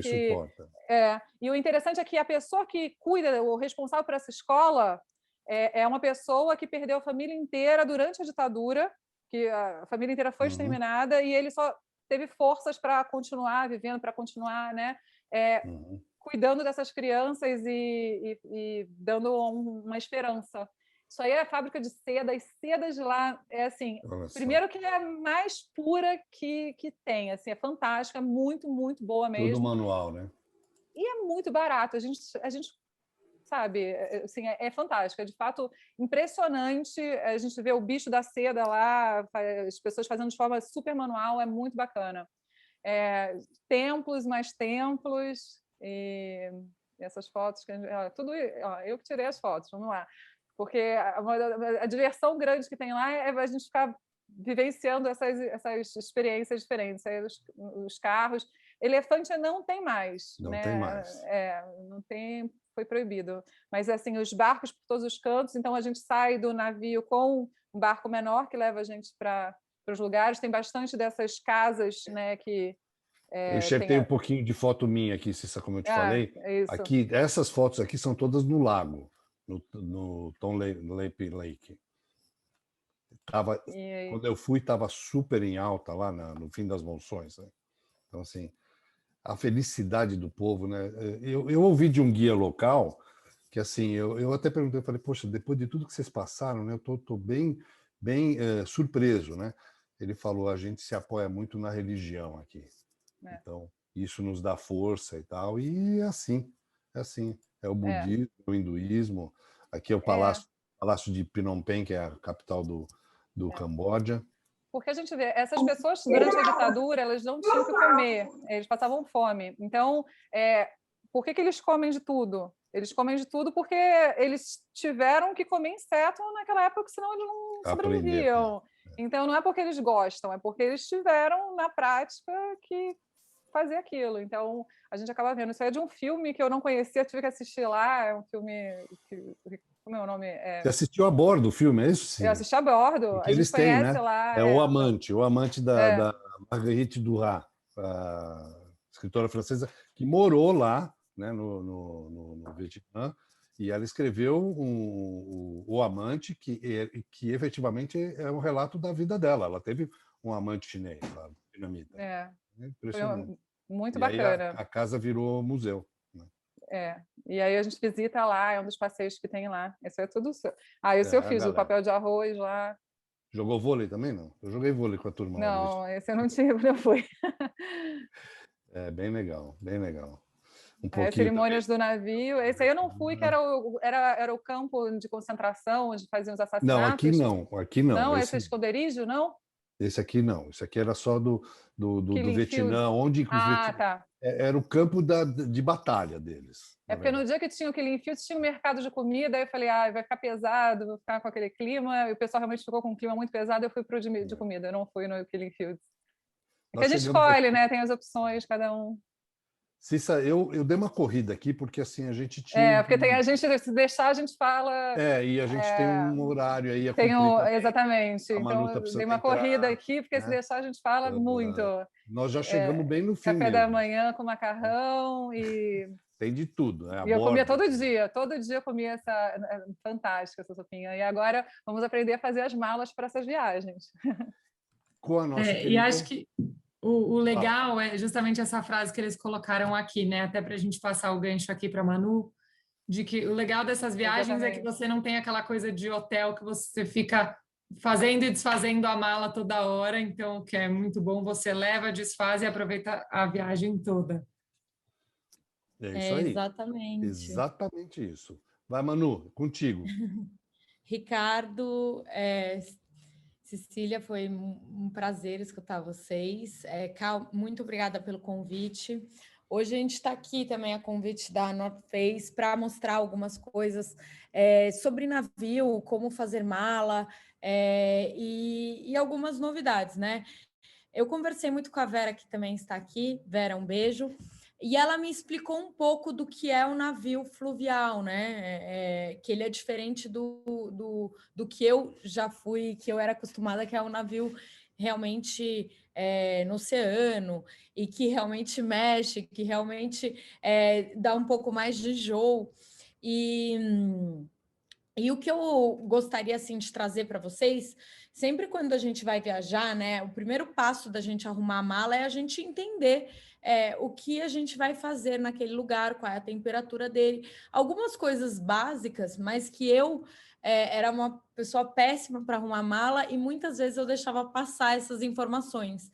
E o interessante é que a pessoa que cuida, o responsável por essa escola, é uma pessoa que perdeu a família inteira durante a ditadura, que a família inteira foi exterminada, e ele só teve forças para continuar vivendo, para continuar, né? Cuidando dessas crianças e dando uma esperança. Isso aí é a fábrica de seda, as sedas de lá é assim, primeiro que é a mais pura que tem, assim, é fantástica, é muito, muito boa mesmo. Tudo manual, né? E é muito barato, a gente sabe, assim, é fantástico, é de fato impressionante, a gente vê o bicho da seda lá, as pessoas fazendo de forma super manual, é muito bacana. Templos, mais templos, e essas fotos, tudo, eu que tirei as fotos, vamos lá. Porque a diversão grande que tem lá é a gente ficar vivenciando essas experiências diferentes. Aí os carros. Elefante não tem mais. Não né? tem mais. Não tem, foi proibido. Mas assim, os barcos por todos os cantos, então a gente sai do navio com um barco menor que leva a gente para os lugares. Tem bastante dessas casas, né, que... eu enxertei um pouquinho de foto minha aqui, Cissa, como eu te falei. Aqui, essas fotos aqui são todas no lago. No Tom Lake. Quando eu fui, estava super em alta lá no fim das monções. Né? Então, assim, a felicidade do povo, né? Eu ouvi de um guia local que, assim, eu até perguntei, eu falei, poxa, depois de tudo que vocês passaram, né? Eu tô bem surpreso, né? Ele falou, a gente se apoia muito na religião aqui. Então, isso nos dá força e tal. E é assim. É o budismo, o hinduísmo. Aqui é o Palácio de Phnom Penh, que é a capital do Camboja. Porque a gente vê, essas pessoas, durante a ditadura, elas não tinham o que comer, eles passavam fome. Então, por que eles comem de tudo? Eles comem de tudo porque eles tiveram que comer inseto naquela época, senão eles não sobreviviam. Então, não é porque eles gostam, é porque eles tiveram, na prática, que fazer aquilo. Então, a gente acaba vendo. Isso aí é de um filme que eu não conhecia, tive que assistir lá. É um filme... Como é o nome? Você assistiu a bordo o filme, é isso? Sim. Eu assisti a bordo. A gente conhece, né? Lá. O amante da Marguerite Duras, a escritora francesa, que morou lá, né, no Vietnã, e ela escreveu O Amante, que efetivamente é um relato da vida dela. Ela teve um amante chinês, lá, vietnamita. Impressionante. Muito e bacana. Aí a casa virou museu. Né? E aí a gente visita lá, é um dos passeios que tem lá. Isso é tudo seu. Esse eu fiz, o papel de arroz lá. Jogou vôlei também, não? Eu joguei vôlei com a turma. Não, esse eu não tive, não fui. Bem legal, bem legal. Cerimônias do navio. Esse aí eu não fui, que era o campo de concentração, onde faziam os assassinatos. Não, aqui não. Não, esse esconderijo, não? Esse aqui não. Esse aqui era só do Vietnã, onde era o campo de batalha deles. Porque no dia que tinha o Killing Fields, tinha um mercado de comida, aí eu falei, vai ficar pesado, vou ficar com aquele clima, e o pessoal realmente ficou com um clima muito pesado, eu fui para o de comida, eu não fui no Killing Fields. Porque a gente escolhe, né? Tem as opções, cada um. Cissa, eu dei uma corrida aqui, porque assim, a gente tinha... porque tem a gente, se deixar, a gente fala... e a gente tem um horário aí a cumprir. Exatamente. Então, eu dei uma corrida aqui, porque se deixar, a gente fala muito. Nós já chegamos bem no fim. Café da manhã com macarrão e... Tem de tudo, né? E eu comia todo dia eu comia fantástica essa sopinha. E agora vamos aprender a fazer as malas para essas viagens. Com a nossa E acho que o legal é justamente essa frase que eles colocaram aqui, né? Até para a gente passar o gancho aqui para a Manu, de que o legal dessas viagens é que você não tem aquela coisa de hotel que você fica fazendo e desfazendo a mala toda hora, então o que é muito bom, você leva, desfaz e aproveita a viagem toda. É isso aí. Exatamente. Exatamente isso. Vai, Manu, contigo. Ricardo, Cecília, foi um prazer escutar vocês. Cal, muito obrigada pelo convite. Hoje a gente está aqui também a convite da North Face para mostrar algumas coisas sobre navio, como fazer mala e algumas novidades, né? Eu conversei muito com a Vera, que também está aqui. Vera, um beijo. E ela me explicou um pouco do que é o navio fluvial, né? Que ele é diferente do que eu já fui, que eu era acostumada, que é um navio realmente no oceano e que realmente mexe, que realmente dá um pouco mais de jogo. E o que eu gostaria assim, de trazer para vocês, sempre quando a gente vai viajar, né? O primeiro passo da gente arrumar a mala é a gente entender o que a gente vai fazer naquele lugar, qual é a temperatura dele. Algumas coisas básicas, mas que eu era uma pessoa péssima para arrumar mala e muitas vezes eu deixava passar essas informações.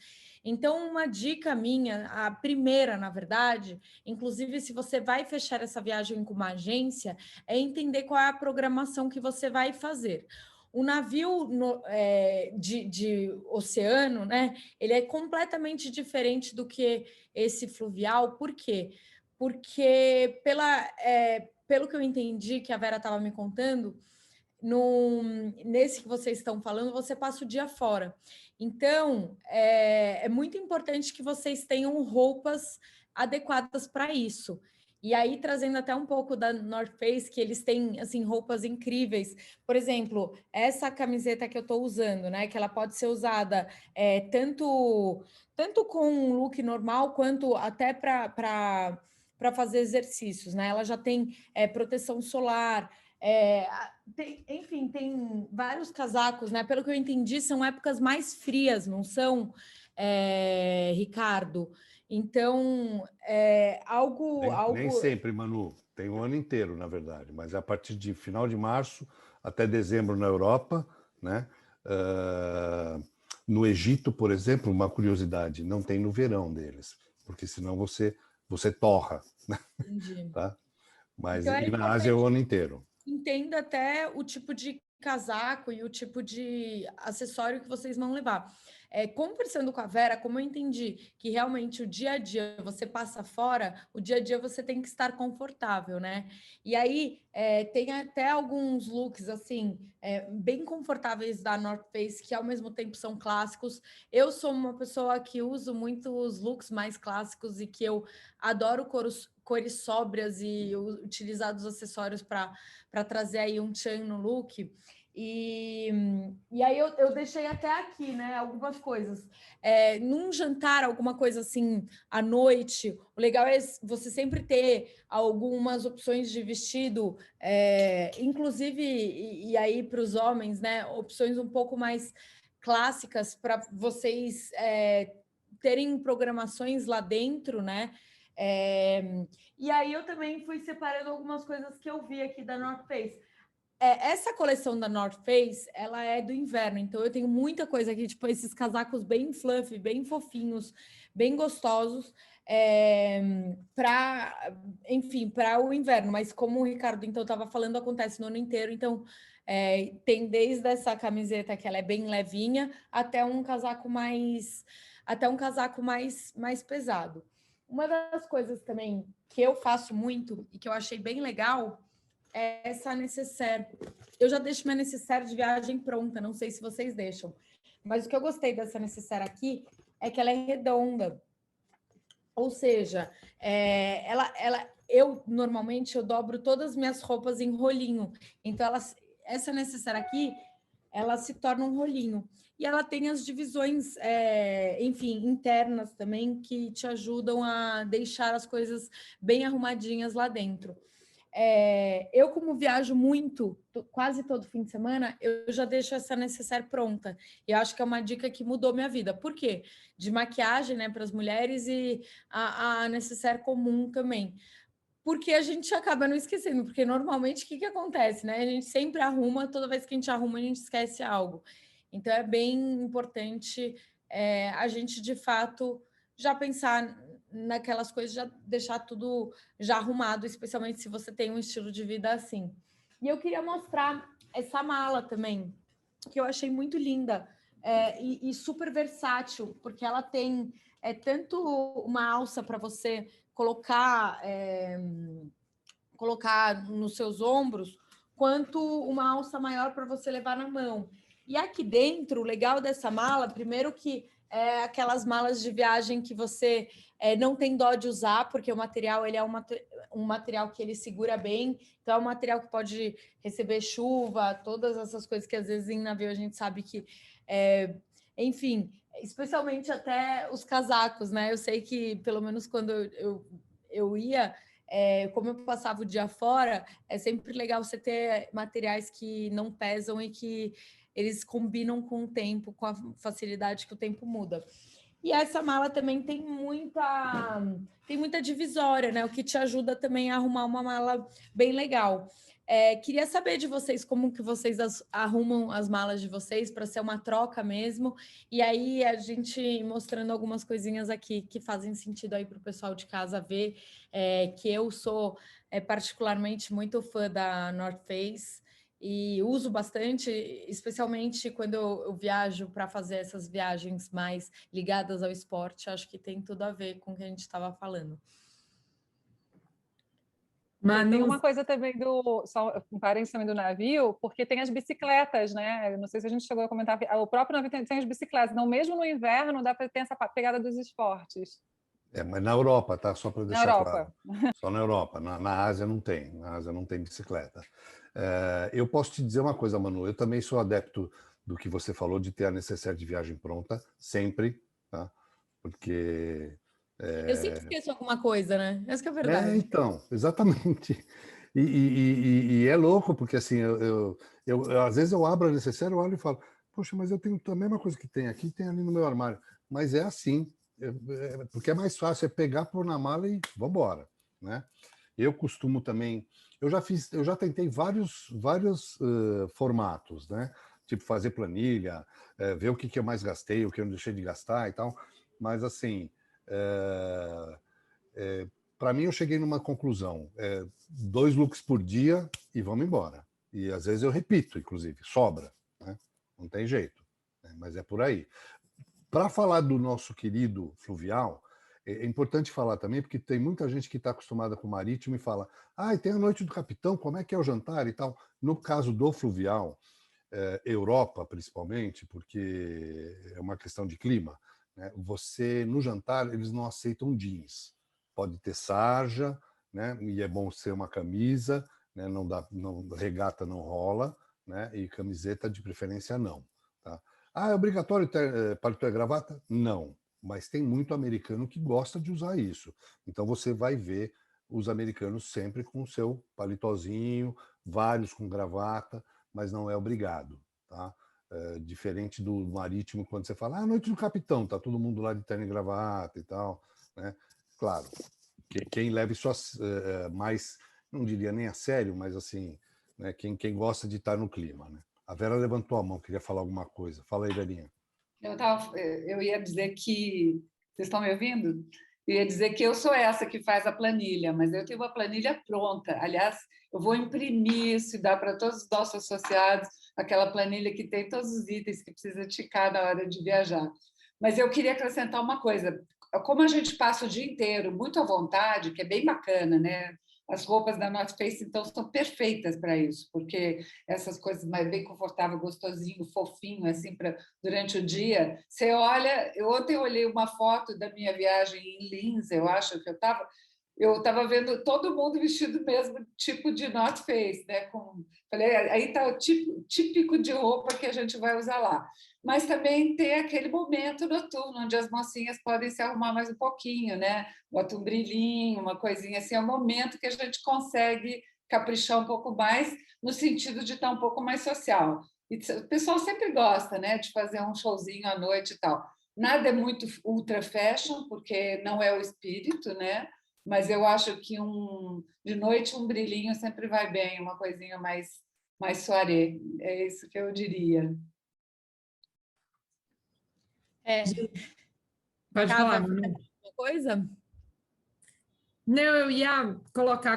Então, uma dica minha, a primeira, na verdade, inclusive se você vai fechar essa viagem com uma agência, é entender qual é a programação que você vai fazer. O navio de oceano, né, ele é completamente diferente do que esse fluvial. Por quê? Porque, pelo que eu entendi, que a Vera estava me contando, nesse que vocês estão falando, você passa o dia fora. Então, é muito importante que vocês tenham roupas adequadas para isso. E aí, trazendo até um pouco da North Face, que eles têm, assim, roupas incríveis. Por exemplo, essa camiseta que eu estou usando, né? Que ela pode ser usada tanto com um look normal, quanto até para fazer exercícios, né? Ela já tem proteção solar, enfim, tem vários casacos, né? Pelo que eu entendi, são épocas mais frias, não são, Ricardo? Então, Nem sempre, Manu. Tem o ano inteiro, na verdade, mas a partir de final de março até dezembro na Europa, né? No Egito, por exemplo, uma curiosidade, não tem no verão deles, porque senão você torra, né? Entendi. Tá? Mas Então, e na Ásia é o ano inteiro. Entenda até o tipo de casaco e o tipo de acessório que vocês vão levar. Conversando com a Vera, como eu entendi que realmente o dia a dia você passa fora, o dia a dia você tem que estar confortável, né? E aí tem até alguns looks assim bem confortáveis da North Face que ao mesmo tempo são clássicos. Eu sou uma pessoa que uso muitos looks mais clássicos e que eu adoro cores sóbrias e utilizar os acessórios para trazer aí um tchan no look. E aí eu deixei até aqui, né, algumas coisas. Num jantar, alguma coisa assim, à noite, o legal é você sempre ter algumas opções de vestido, inclusive, e aí para os homens, né, opções um pouco mais clássicas para vocês terem programações lá dentro, né? E aí eu também fui separando algumas coisas que eu vi aqui da North Face. Essa coleção da North Face, ela é do inverno, então eu tenho muita coisa aqui, tipo esses casacos bem fluffy, bem fofinhos, bem gostosos, para o inverno. Mas como o Ricardo então estava falando, acontece no ano inteiro, então tem desde essa camiseta que ela é bem levinha até um casaco mais pesado. Uma das coisas também que eu faço muito e que eu achei bem legal é essa necessaire. Eu já deixo minha necessaire de viagem pronta, não sei se vocês deixam. Mas o que eu gostei dessa necessaire aqui é que ela é redonda. Ou seja, eu normalmente dobro todas as minhas roupas em rolinho. Então, essa necessaire aqui, ela se torna um rolinho. E ela tem as divisões, enfim, internas também, que te ajudam a deixar as coisas bem arrumadinhas lá dentro. Eu, como viajo muito, quase todo fim de semana, eu já deixo essa necessaire pronta. E eu acho que é uma dica que mudou minha vida. Por quê? De maquiagem, né, para as mulheres e a necessaire comum também. Porque a gente acaba não esquecendo, porque normalmente o que acontece, né? A gente sempre arruma, toda vez que a gente arruma, a gente esquece algo. Então é bem importante a gente, de fato, já pensar naquelas coisas, já deixar tudo já arrumado, especialmente se você tem um estilo de vida assim. E eu queria mostrar essa mala também, que eu achei muito linda e super versátil, porque ela tem tanto uma alça para você colocar nos seus ombros, quanto uma alça maior para você levar na mão. E aqui dentro, o legal dessa mala, primeiro que é aquelas malas de viagem que você não tem dó de usar, porque o material ele é um material que ele segura bem, então é um material que pode receber chuva, todas essas coisas que às vezes em navio a gente sabe que, enfim, especialmente até os casacos, né? Eu sei que, pelo menos quando eu ia, como eu passava o dia fora, é sempre legal você ter materiais que não pesam e que eles combinam com o tempo, com a facilidade que o tempo muda. E essa mala também tem muita divisória, né? O que te ajuda também a arrumar uma mala bem legal. Queria saber de vocês como que vocês arrumam as malas de vocês para ser uma troca mesmo. E aí a gente mostrando algumas coisinhas aqui que fazem sentido aí para o pessoal de casa ver, que eu sou particularmente muito fã da North Face e uso bastante, especialmente quando eu viajo para fazer essas viagens mais ligadas ao esporte. Acho que tem tudo a ver com o que a gente estava falando. Manu... Tem uma coisa também só um parênteses também do navio, porque tem as bicicletas, né? Eu não sei se a gente chegou a comentar, o próprio navio tem as bicicletas, então mesmo no inverno dá para ter essa pegada dos esportes. Mas na Europa, tá? Só para deixar claro. Só na Europa. Na Ásia não tem. Na Ásia não tem bicicleta. Eu posso te dizer uma coisa, Manu. Eu também sou adepto do que você falou de ter a necessaire de viagem pronta, sempre, tá? Porque... Eu sempre esqueço alguma coisa, né? Essa que é a verdade. Então, exatamente. E é louco, porque assim, às vezes eu abro a necessaire, eu olho e falo, poxa, mas eu tenho a mesma coisa que tem aqui, tem ali no meu armário. Mas é assim, porque é mais fácil, pegar, pôr na mala e vambora, né? Eu costumo também, eu já tentei vários formatos, né? Tipo fazer planilha, ver o que eu mais gastei, o que eu não deixei de gastar e tal, mas assim... para mim eu cheguei numa conclusão, 2 looks por dia e vamos embora, e às vezes eu repito, inclusive, sobra, né? Não tem jeito, né? Mas é por aí. Para falar do nosso querido fluvial, é importante falar também, porque tem muita gente que está acostumada com o marítimo e fala, tem a noite do capitão, como é que é o jantar e tal. No caso do fluvial, Europa principalmente, porque é uma questão de clima, né? Você, no jantar, eles não aceitam jeans. Pode ter sarja, né? E é bom ser uma camisa, né? Regata não rola, né? E camiseta de preferência não. Tá? É obrigatório ter paletó e gravata? Não. Mas tem muito americano que gosta de usar isso. Então você vai ver os americanos sempre com o seu paletózinho, vários com gravata, mas não é obrigado. Tá? Diferente do marítimo, quando você fala, noite do capitão, tá todo mundo lá de terno e gravata e tal, né? Claro, quem leva isso mais, não diria nem a sério, mas assim, né? Quem gosta de estar no clima, né? A Vera levantou a mão, queria falar alguma coisa. Fala aí, Verinha. Eu ia dizer que... Vocês estão me ouvindo? Eu ia dizer que eu sou essa que faz a planilha, mas eu tenho uma planilha pronta. Aliás, eu vou imprimir isso e dar para todos os nossos associados aquela planilha que tem todos os itens que precisa ticar na hora de viajar. Mas eu queria acrescentar uma coisa. Como a gente passa o dia inteiro muito à vontade, que é bem bacana, né? As roupas da North Face, então, são perfeitas para isso, porque essas coisas mais bem confortável, gostosinho, fofinho, assim, durante o dia. Você olha... Ontem eu olhei uma foto da minha viagem em Linz, eu acho que eu estava vendo todo mundo vestido do mesmo tipo de North Face, né? Falei, aí está o típico de roupa que a gente vai usar lá. Mas também tem aquele momento noturno, onde as mocinhas podem se arrumar mais um pouquinho, né? Bota um brilhinho, uma coisinha assim, é o momento que a gente consegue caprichar um pouco mais, no sentido de estar um pouco mais social. E o pessoal sempre gosta, né? De fazer um showzinho à noite e tal. Nada é muito ultra fashion, porque não é o espírito, né? Mas eu acho que de noite um brilhinho sempre vai bem, uma coisinha mais soirée. É isso que eu diria. Pode falar, Manu. Alguma coisa? Não, eu ia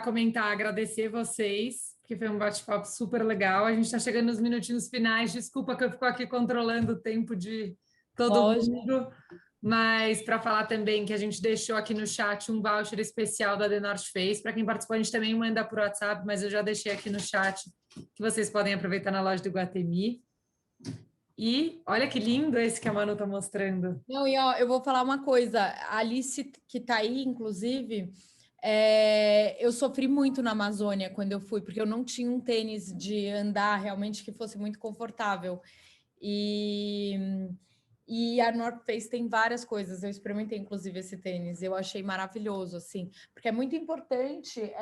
comentar, agradecer vocês, porque foi um bate-papo super legal. A gente está chegando nos minutinhos finais. Desculpa que eu fico aqui controlando o tempo de todo mundo. Mas para falar também que a gente deixou aqui no chat um voucher especial da The North Face. Para quem participou, a gente também manda por WhatsApp, mas eu já deixei aqui no chat que vocês podem aproveitar na loja do Iguatemi. E olha que lindo esse que a Manu está mostrando. Não, e ó, eu vou falar uma coisa. A Alice, que está aí, inclusive, eu sofri muito na Amazônia quando eu fui, porque eu não tinha um tênis de andar realmente que fosse muito confortável. E a North Face tem várias coisas. Eu experimentei, inclusive, esse tênis. Eu achei maravilhoso, assim. Porque é muito importante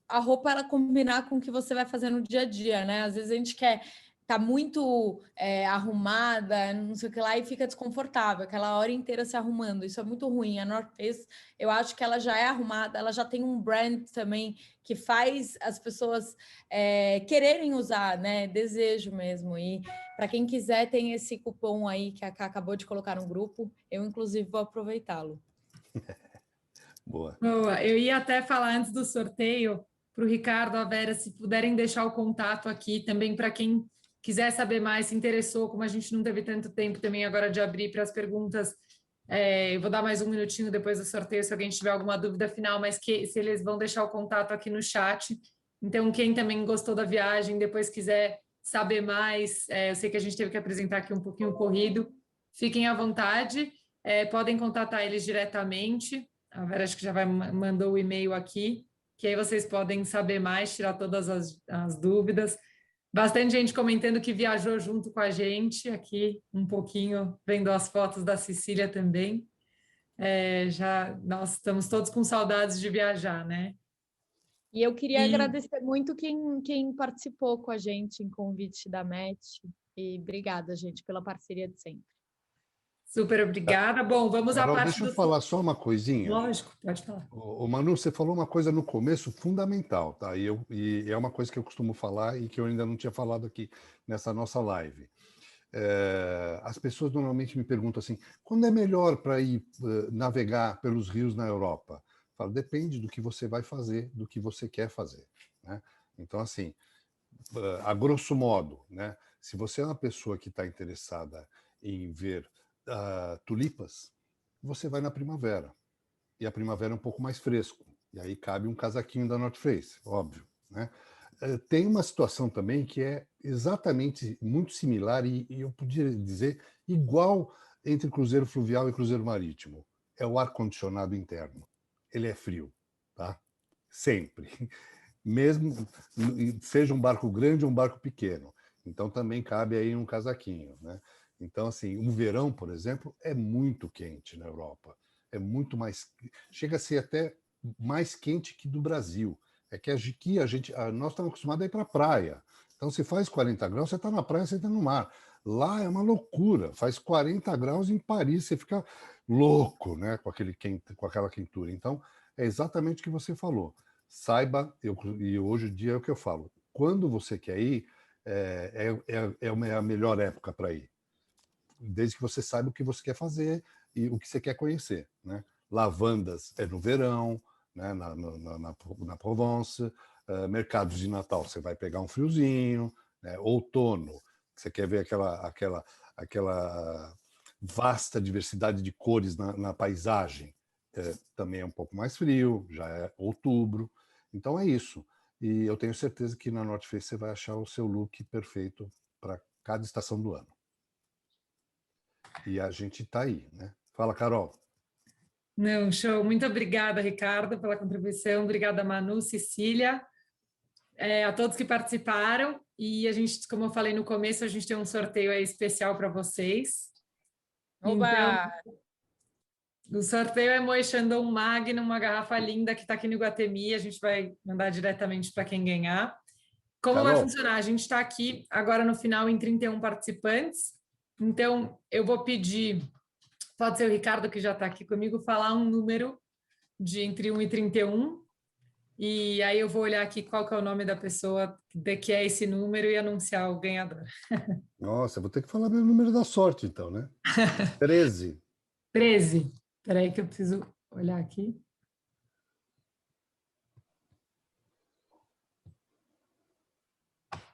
a roupa ela combinar com o que você vai fazer no dia a dia, né? Às vezes a gente quer tá muito arrumada, não sei o que lá, e fica desconfortável, aquela hora inteira se arrumando. Isso é muito ruim. A North Face, eu acho que ela já é arrumada, ela já tem um brand também que faz as pessoas quererem usar, né? Desejo mesmo. E para quem quiser, tem esse cupom aí que a Ká acabou de colocar no grupo. Eu, inclusive, vou aproveitá-lo. Boa. Boa. Eu ia até falar antes do sorteio para o Ricardo, a Vera, se puderem deixar o contato aqui também para quem quiser saber mais, se interessou, como a gente não teve tanto tempo também agora de abrir para as perguntas, eu vou dar mais um minutinho depois do sorteio, se alguém tiver alguma dúvida final, mas se eles vão deixar o contato aqui no chat. Então, quem também gostou da viagem, depois quiser saber mais, eu sei que a gente teve que apresentar aqui um pouquinho corrido, fiquem à vontade, podem contatar eles diretamente. A Vera acho que já mandou o e-mail aqui, que aí vocês podem saber mais, tirar todas as dúvidas. Bastante gente comentando que viajou junto com a gente aqui, um pouquinho, vendo as fotos da Cecília também. Nós estamos todos com saudades de viajar, né? E eu queria agradecer muito quem participou com a gente em convite da MET. E obrigada, gente, pela parceria de sempre. Super obrigada. Bom, vamos à parte Deixa eu falar só uma coisinha. Lógico, pode falar. Ô, Manu, você falou uma coisa no começo fundamental, tá? E é uma coisa que eu costumo falar e que eu ainda não tinha falado aqui nessa nossa live. As pessoas normalmente me perguntam assim, quando é melhor para ir navegar pelos rios na Europa? Eu falo, depende do que você vai fazer, do que você quer fazer, né? Então, assim, a grosso modo, né? Se você é uma pessoa que está interessada em ver tulipas, você vai na primavera. E a primavera é um pouco mais fresco. E aí cabe um casaquinho da North Face, óbvio, né? Tem uma situação também que é exatamente muito similar e eu podia dizer igual entre cruzeiro fluvial e cruzeiro marítimo. É o ar-condicionado interno. Ele é frio, tá? Sempre. Mesmo seja um barco grande ou um barco pequeno. Então também cabe aí um casaquinho, né? Então, assim, um verão, por exemplo, é muito quente na Europa. É muito mais... Chega a ser até mais quente que do Brasil. É que aqui nós estamos acostumados a ir para a praia. Então, se faz 40 graus, você está na praia, você está no mar. Lá é uma loucura. Faz 40 graus em Paris, você fica louco, né? Com aquela quentura. Então, é exatamente o que você falou. Saiba, e hoje em dia é o que eu falo, quando você quer ir, é a melhor época para ir. Desde que você saiba o que você quer fazer e o que você quer conhecer, né? Lavandas é no verão, né? na Provence, mercados de Natal você vai pegar um friozinho, né? Outono, você quer ver aquela vasta diversidade de cores na paisagem, também é um pouco mais frio, já é outubro, então é isso. E eu tenho certeza que na North Face você vai achar o seu look perfeito para cada estação do ano. E a gente está aí, né? Fala, Carol. Não, show. Muito obrigada, Ricardo, pela contribuição. Obrigada, Manu, Cecília, a todos que participaram. E a gente, como eu falei no começo, a gente tem um sorteio aí especial para vocês. Oba! Então, o sorteio é Moët Chandon Magnum, uma garrafa linda que está aqui no Iguatemi. A gente vai mandar diretamente para quem ganhar. Como vai funcionar? A gente está aqui agora no final em 31 participantes. Então, eu vou pedir, pode ser o Ricardo que já está aqui comigo, falar um número de entre 1 e 31, e aí eu vou olhar aqui qual que é o nome da pessoa que é esse número e anunciar o ganhador. Nossa, eu vou ter que falar meu número da sorte, então, né? 13. 13. Espera aí que eu preciso olhar aqui.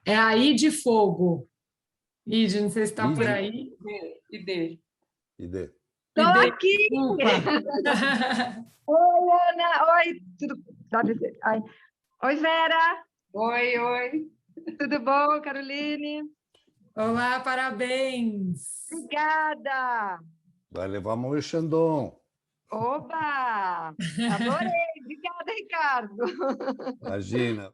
É a I de Fogo. Ide, não sei se está por aí. ID. Estou aqui! Oi, Ana! Oi, tudo... Oi, Vera! Oi! Tudo bom, Caroline? Olá, parabéns! Obrigada! Vai levar Moët Chandon. Oba! Adorei! Obrigada, Ricardo! Imagina!